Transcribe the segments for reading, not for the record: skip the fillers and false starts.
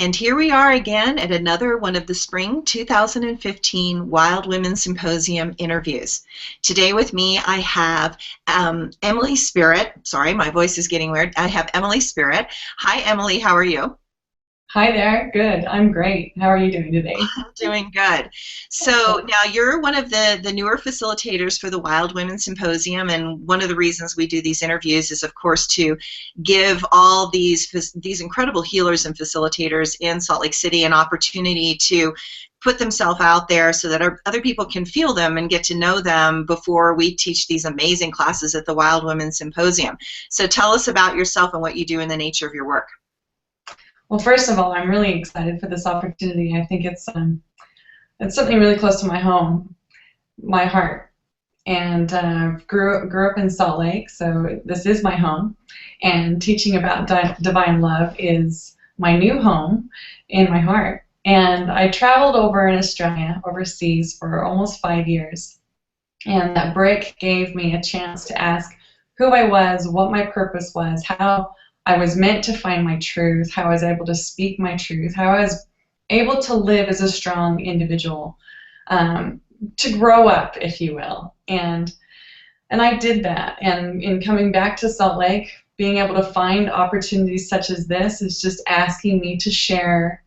And here we are again at another one of the Spring 2015 Wild Women Symposium interviews. Today with me I have Emily Spirit. Sorry, my voice is getting weird. I have Emily Spirit. Hi, Emily. How are you? Hi there. Good. I'm great. How are you doing today? I'm doing good. So now you're one of the newer facilitators for the Wild Women Symposium, and one of the reasons we do these interviews is, of course, to give all these incredible healers and facilitators in Salt Lake City an opportunity to put themselves out there so that other people can feel them and get to know them before we teach these amazing classes at the Wild Women Symposium. So tell us about yourself and what you do in the nature of your work. Well, first of all, I'm really excited for this opportunity. I think it's something really close to my home, my heart, and grew up in Salt Lake, so this is my home. And teaching about divine love is my new home in my heart. And I traveled over in Australia, overseas, for almost 5 years. And that break gave me a chance to ask who I was, what my purpose was, how I was meant to find my truth, how I was able to speak my truth, how I was able to live as a strong individual, to grow up, if you will. And I did that. And in coming back to Salt Lake, being able to find opportunities such as this is just asking me to share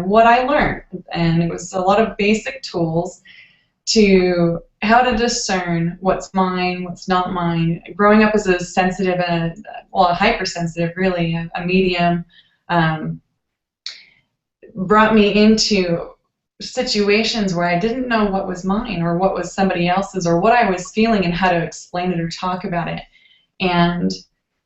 what I learned. And it was a lot of basic tools to how to discern what's mine, what's not mine. Growing up as a sensitive, a hypersensitive, really, a medium, brought me into situations where I didn't know what was mine or what was somebody else's or what I was feeling and how to explain it or talk about it. And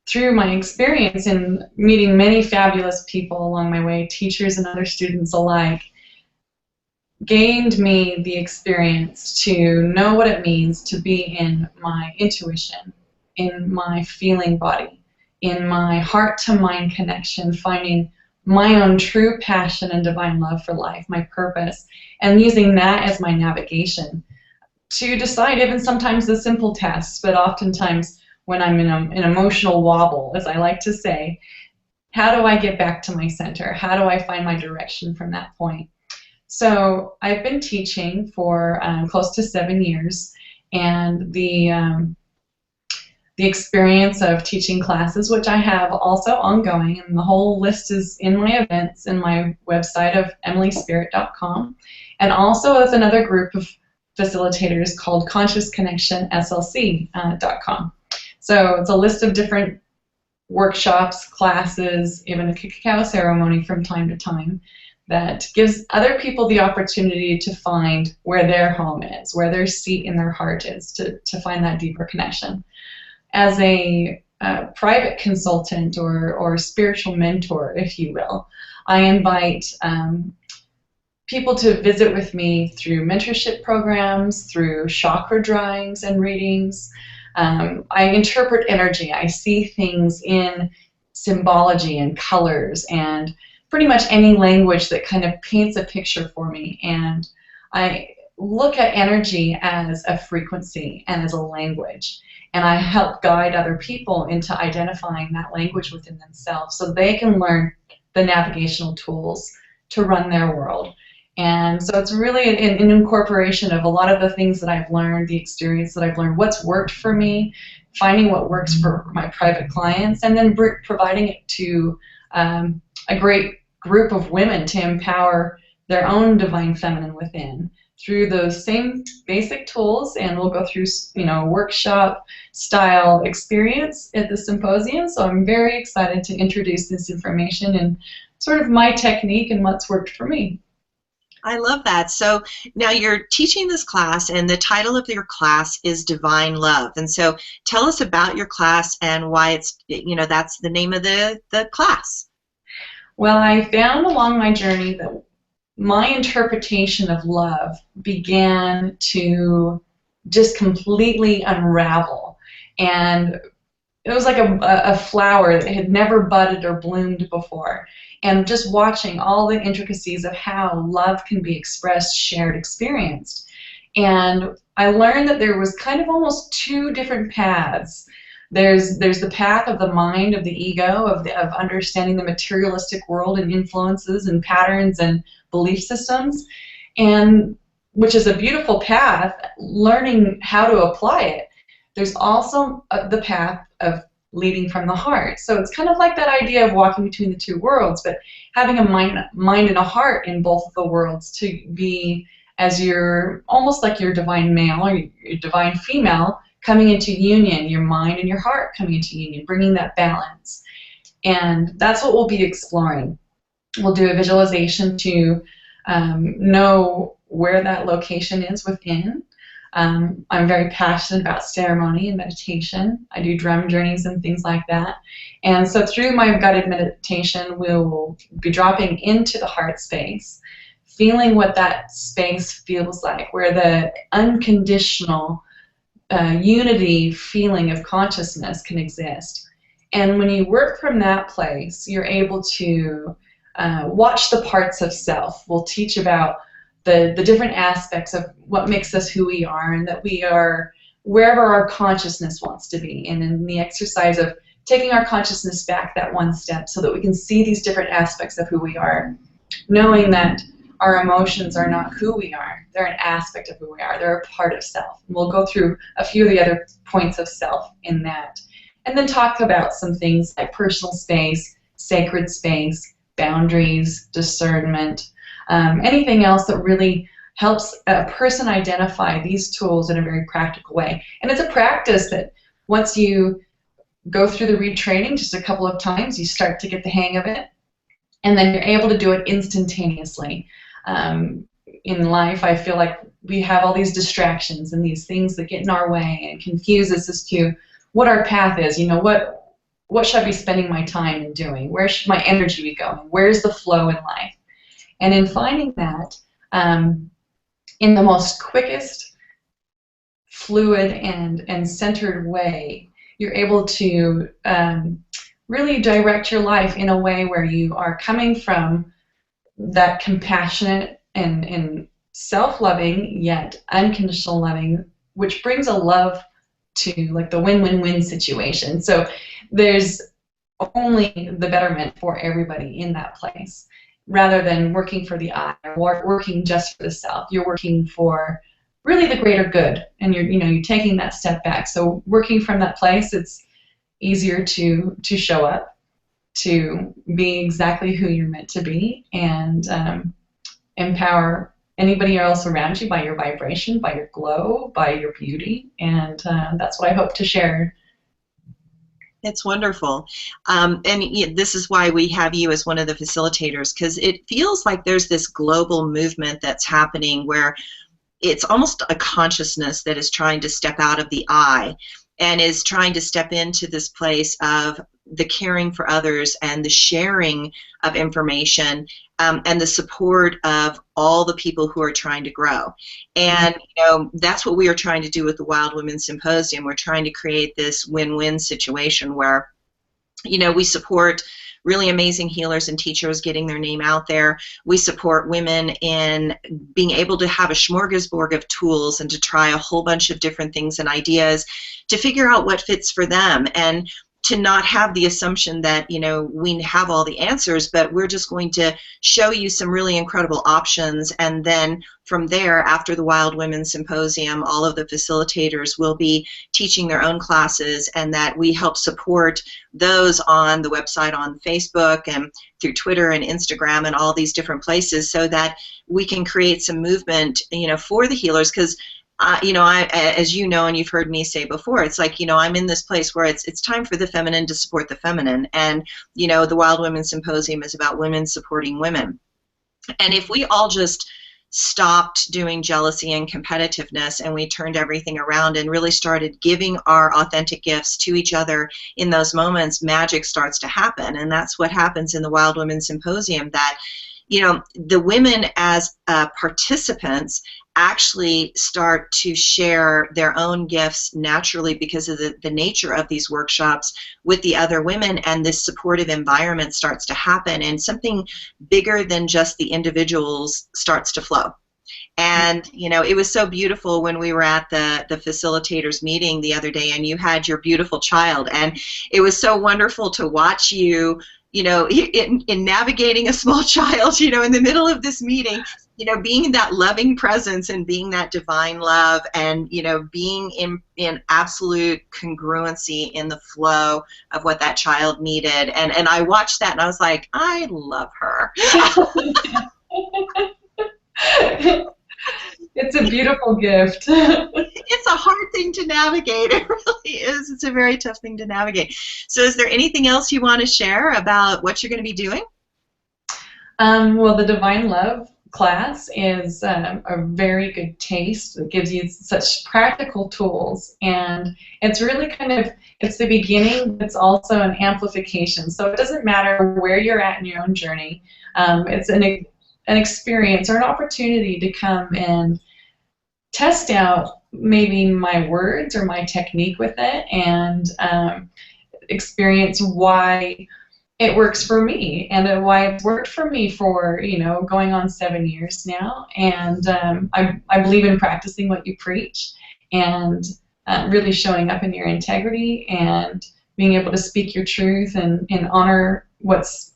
through my experience in meeting many fabulous people along my way, teachers and other students alike, gained me the experience to know what it means to be in my intuition, in my feeling body, in my heart-to-mind connection, finding my own true passion and divine love for life, my purpose, and using that as my navigation to decide even sometimes the simple tasks, but oftentimes when I'm in an emotional wobble, as I like to say, how do I get back to my center? How do I find my direction from that point? So I've been teaching for close to 7 years, and the experience of teaching classes, which I have also ongoing, and the whole list is in my events in my website of emilyspirit.com, and also with another group of facilitators called consciousconnectionslc.com. So it's a list of different workshops, classes, even a cacao ceremony from time to time, that gives other people the opportunity to find where their home is, where their seat in their heart is, to find that deeper connection. As a private consultant or spiritual mentor, if you will, I invite people to visit with me through mentorship programs, through chakra drawings and readings. I interpret energy. I see things in symbology and colors and pretty much any language that kind of paints a picture for me. And I look at energy as a frequency and as a language. And I help guide other people into identifying that language within themselves so they can learn the navigational tools to run their world. And so it's really an incorporation of a lot of the things that I've learned, the experience that I've learned, what's worked for me, finding what works for my private clients, and then providing it to a great group of women to empower their own divine feminine within through those same basic tools. And we'll go through, workshop style experience at the symposium. So I'm very excited to introduce this information and sort of my technique and what's worked for me. I love that. So now you're teaching this class, and the title of your class is Divine Love. And so tell us about your class and why it's, that's the name of the class. Well, I found along my journey that my interpretation of love began to just completely unravel. And it was like a flower that had never budded or bloomed before. And just watching all the intricacies of how love can be expressed, shared, experienced. And I learned that there was kind of almost two different paths There's the path of the mind, of the ego, of understanding the materialistic world and influences and patterns and belief systems, and which is a beautiful path, learning how to apply it. There's also the path of leading from the heart. So it's kind of like that idea of walking between the two worlds, but having a mind and a heart in both of the worlds to be as your, almost like your divine male or your divine female coming into union, your mind and your heart coming into union, bringing that balance. And that's what we'll be exploring. We'll do a visualization to know where that location is within. I'm very passionate about ceremony and meditation. I do drum journeys and things like that. And so through my guided meditation, we'll be dropping into the heart space, feeling what that space feels like, where the unconditional unity feeling of consciousness can exist. And when you work from that place, you're able to watch the parts of self. We'll teach about the different aspects of what makes us who we are, and that we are wherever our consciousness wants to be. And in the exercise of taking our consciousness back that one step so that we can see these different aspects of who we are, knowing that our emotions are not who we are. They're an aspect of who we are. They're a part of self. And we'll go through a few of the other points of self in that. And then talk about some things like personal space, sacred space, boundaries, discernment, anything else that really helps a person identify these tools in a very practical way. And it's a practice that once you go through the retraining just a couple of times, you start to get the hang of it, and then you're able to do it instantaneously. In life, I feel like we have all these distractions and these things that get in our way and confuse us as to what our path is. You know, what should I be spending my time in doing? Where should my energy be going? Where's the flow in life? And in finding that, in the most quickest, fluid, and centered way, you're able to really direct your life in a way where you are coming from that compassionate and self-loving yet unconditional loving, which brings a love to like the win-win-win situation. So there's only the betterment for everybody in that place, rather than working for the I or working just for the self. You're working for really the greater good, and you're taking that step back. So working from that place, it's easier to show up, to be exactly who you're meant to be, and empower anybody else around you by your vibration, by your glow, by your beauty. And that's what I hope to share. It's wonderful. And this is why we have you as one of the facilitators, because it feels like there's this global movement that's happening where it's almost a consciousness that is trying to step out of the I and is trying to step into this place of the caring for others and the sharing of information, and the support of all the people who are trying to grow. And that's what we are trying to do with the Wild Women Symposium. We're trying to create this win-win situation where we support really amazing healers and teachers getting their name out there. We support women in being able to have a smorgasbord of tools and to try a whole bunch of different things and ideas to figure out what fits for them, and to not have the assumption that we have all the answers, but we're just going to show you some really incredible options. And then from there, after the Wild Women Symposium, all of the facilitators will be teaching their own classes, and that we help support those on the website, on Facebook, and through Twitter and Instagram and all these different places, so that we can create some movement for the healers. Because as you know, and you've heard me say before, it's like, I'm in this place where it's time for the feminine to support the feminine. And, the Wild Women Symposium is about women supporting women. And if we all just stopped doing jealousy and competitiveness, and we turned everything around and really started giving our authentic gifts to each other in those moments, magic starts to happen. And that's what happens in the Wild Women Symposium, that the women as participants actually start to share their own gifts naturally because of the nature of these workshops with the other women, and this supportive environment starts to happen, and something bigger than just the individuals starts to flow. And it was so beautiful when we were at the facilitators meeting the other day, and you had your beautiful child, and it was so wonderful to watch you, in navigating a small child, in the middle of this meeting, being that loving presence and being that divine love, and being in absolute congruency in the flow of what that child needed. And I watched that and I was like, I love her. It's a beautiful gift. It's a hard thing to navigate. It really is. It's a very tough thing to navigate. So is there anything else you want to share about what you're going to be doing? Well, the Divine Love class is a very good taste. It gives you such practical tools, and it's really it's the beginning, but it's also an amplification. So it doesn't matter where you're at in your own journey. It's an experience or an opportunity to come and test out maybe my words or my technique with it, and experience why it works for me, and why it's worked for me for going on 7 years now. And I believe in practicing what you preach, and really showing up in your integrity and being able to speak your truth and honor what's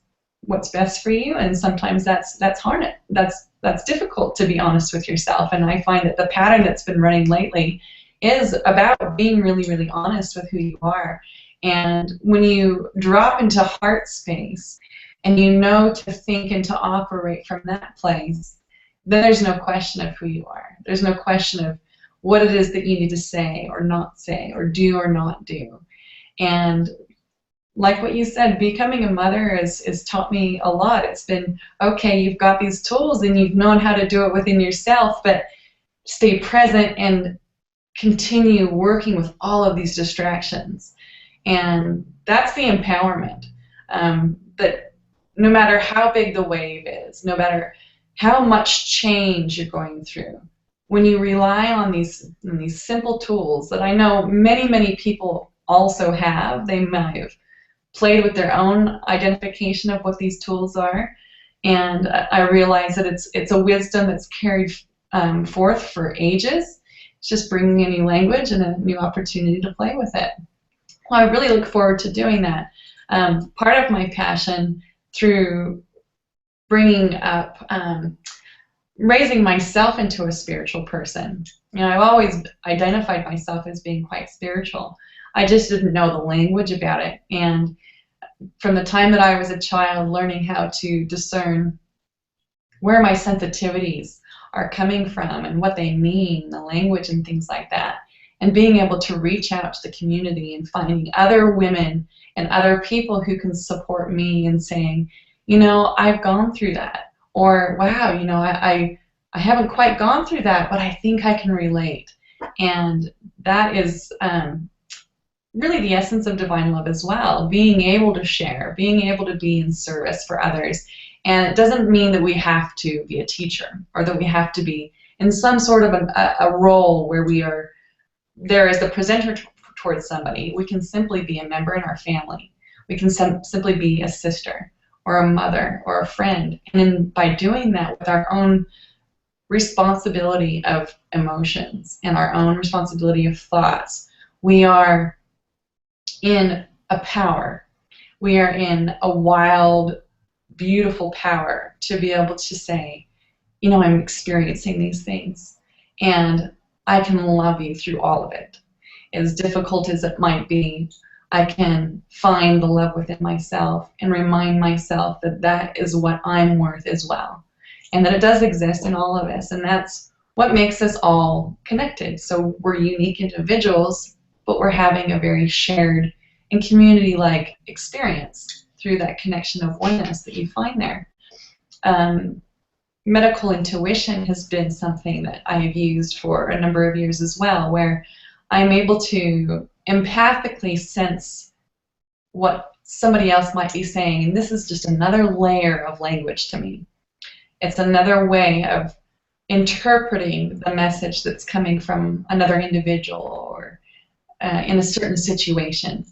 best for you. And sometimes that's hard. That's difficult to be honest with yourself. And I find that the pattern that's been running lately is about being really, really honest with who you are. And when you drop into heart space and to think and to operate from that place, then there's no question of who you are. There's no question of what it is that you need to say or not say, or do or not do. And like what you said, becoming a mother has taught me a lot. It's been, okay, you've got these tools and you've known how to do it within yourself, but stay present and continue working with all of these distractions. And that's the empowerment. That no matter how big the wave is, no matter how much change you're going through, when you rely on these simple tools that I know many, many people also have, they might have played with their own identification of what these tools are, and I realize that it's a wisdom that's carried forth for ages. It's just bringing a new language and a new opportunity to play with it. Well, I really look forward to doing that. Part of my passion through bringing up, raising myself into a spiritual person. I've always identified myself as being quite spiritual. I just didn't know the language about it. And from the time that I was a child, learning how to discern where my sensitivities are coming from and what they mean, the language and things like that, and being able to reach out to the community and finding other women and other people who can support me and saying, I've gone through that, or wow, I haven't quite gone through that, but I think I can relate. And that is really the essence of divine love as well, being able to share, being able to be in service for others. And it doesn't mean that we have to be a teacher, or that we have to be in some sort of a role where we are there as the presenter towards somebody. We can simply be a member in our family. We can simply be a sister or a mother or a friend. And by doing that with our own responsibility of emotions and our own responsibility of thoughts, we are in a power. We are in a wild, beautiful power to be able to say, I'm experiencing these things, and I can love you through all of it. As difficult as it might be, I can find the love within myself and remind myself that that is what I'm worth as well, and that it does exist in all of us, and that's what makes us all connected. So we're unique individuals, but we're having a very shared and community-like experience through that connection of oneness that you find there. Medical intuition has been something that I have used for a number of years as well, where I'm able to empathically sense what somebody else might be saying, and this is just another layer of language to me. It's another way of interpreting the message that's coming from another individual or in a certain situation.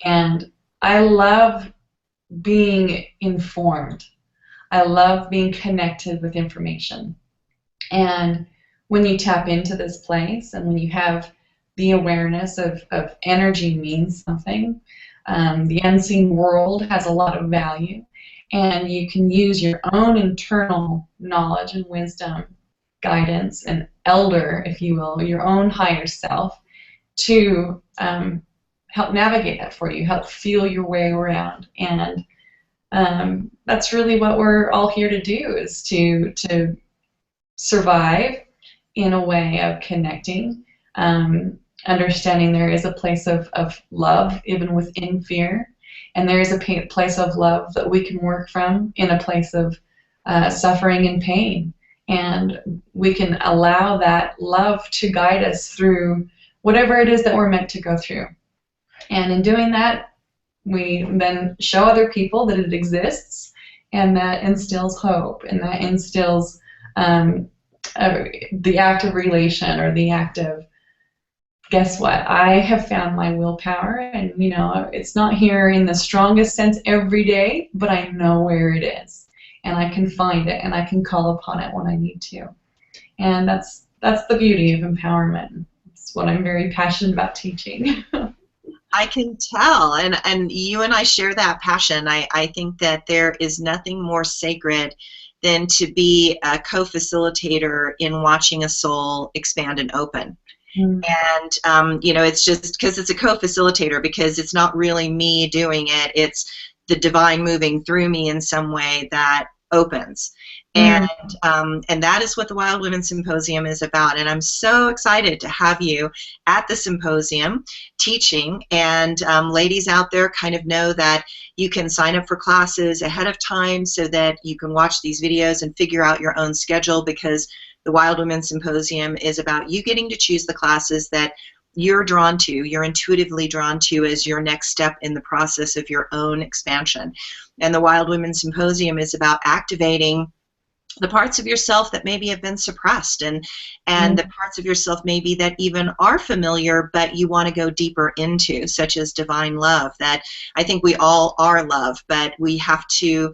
And I love being informed. I love being connected with information. And when you tap into this place and when you have the awareness of energy means something, the unseen world has a lot of value, and you can use your own internal knowledge and wisdom, guidance, and elder, if you will, your own higher self to help navigate that for you, help feel your way around. And that's really what we're all here to do, is to survive in a way of connecting, understanding there is a place of love even within fear, and there is a place of love that we can work from in a place of suffering and pain, and we can allow that love to guide us through whatever it is that we're meant to go through. And in doing that, we then show other people that it exists, and that instills hope, and that instills the act of relation, or the act of, guess what, I have found my willpower, and it's not here in the strongest sense every day, but I know where it is, and I can find it, and I can call upon it when I need to. And that's the beauty of empowerment. It's what I'm very passionate about teaching. I can tell, and you and I share that passion. I think that there is nothing more sacred than to be a co-facilitator in watching a soul expand and open. Mm. And it's just because it's a co-facilitator, because it's not really me doing it, it's the divine moving through me in some way that opens. And that is what the Wild Women Symposium is about. And I'm so excited to have you at the symposium teaching. And ladies out there kind of know that you can sign up for classes ahead of time so that you can watch these videos and figure out your own schedule, because the Wild Women Symposium is about you getting to choose the classes that you're drawn to, you're intuitively drawn to as your next step in the process of your own expansion. And the Wild Women Symposium is about activating the parts of yourself that maybe have been suppressed, and the parts of yourself maybe that even are familiar but you want to go deeper into, such as divine love. That I think we all are love, but we have to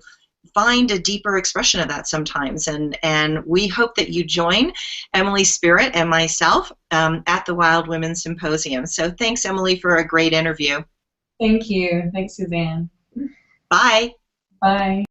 find a deeper expression of that sometimes, and we hope that you join Emily Spirit and myself at the Wild Women Symposium. So thanks, Emily, for a great interview. Thank you. Thanks, Suzanne. Bye. Bye.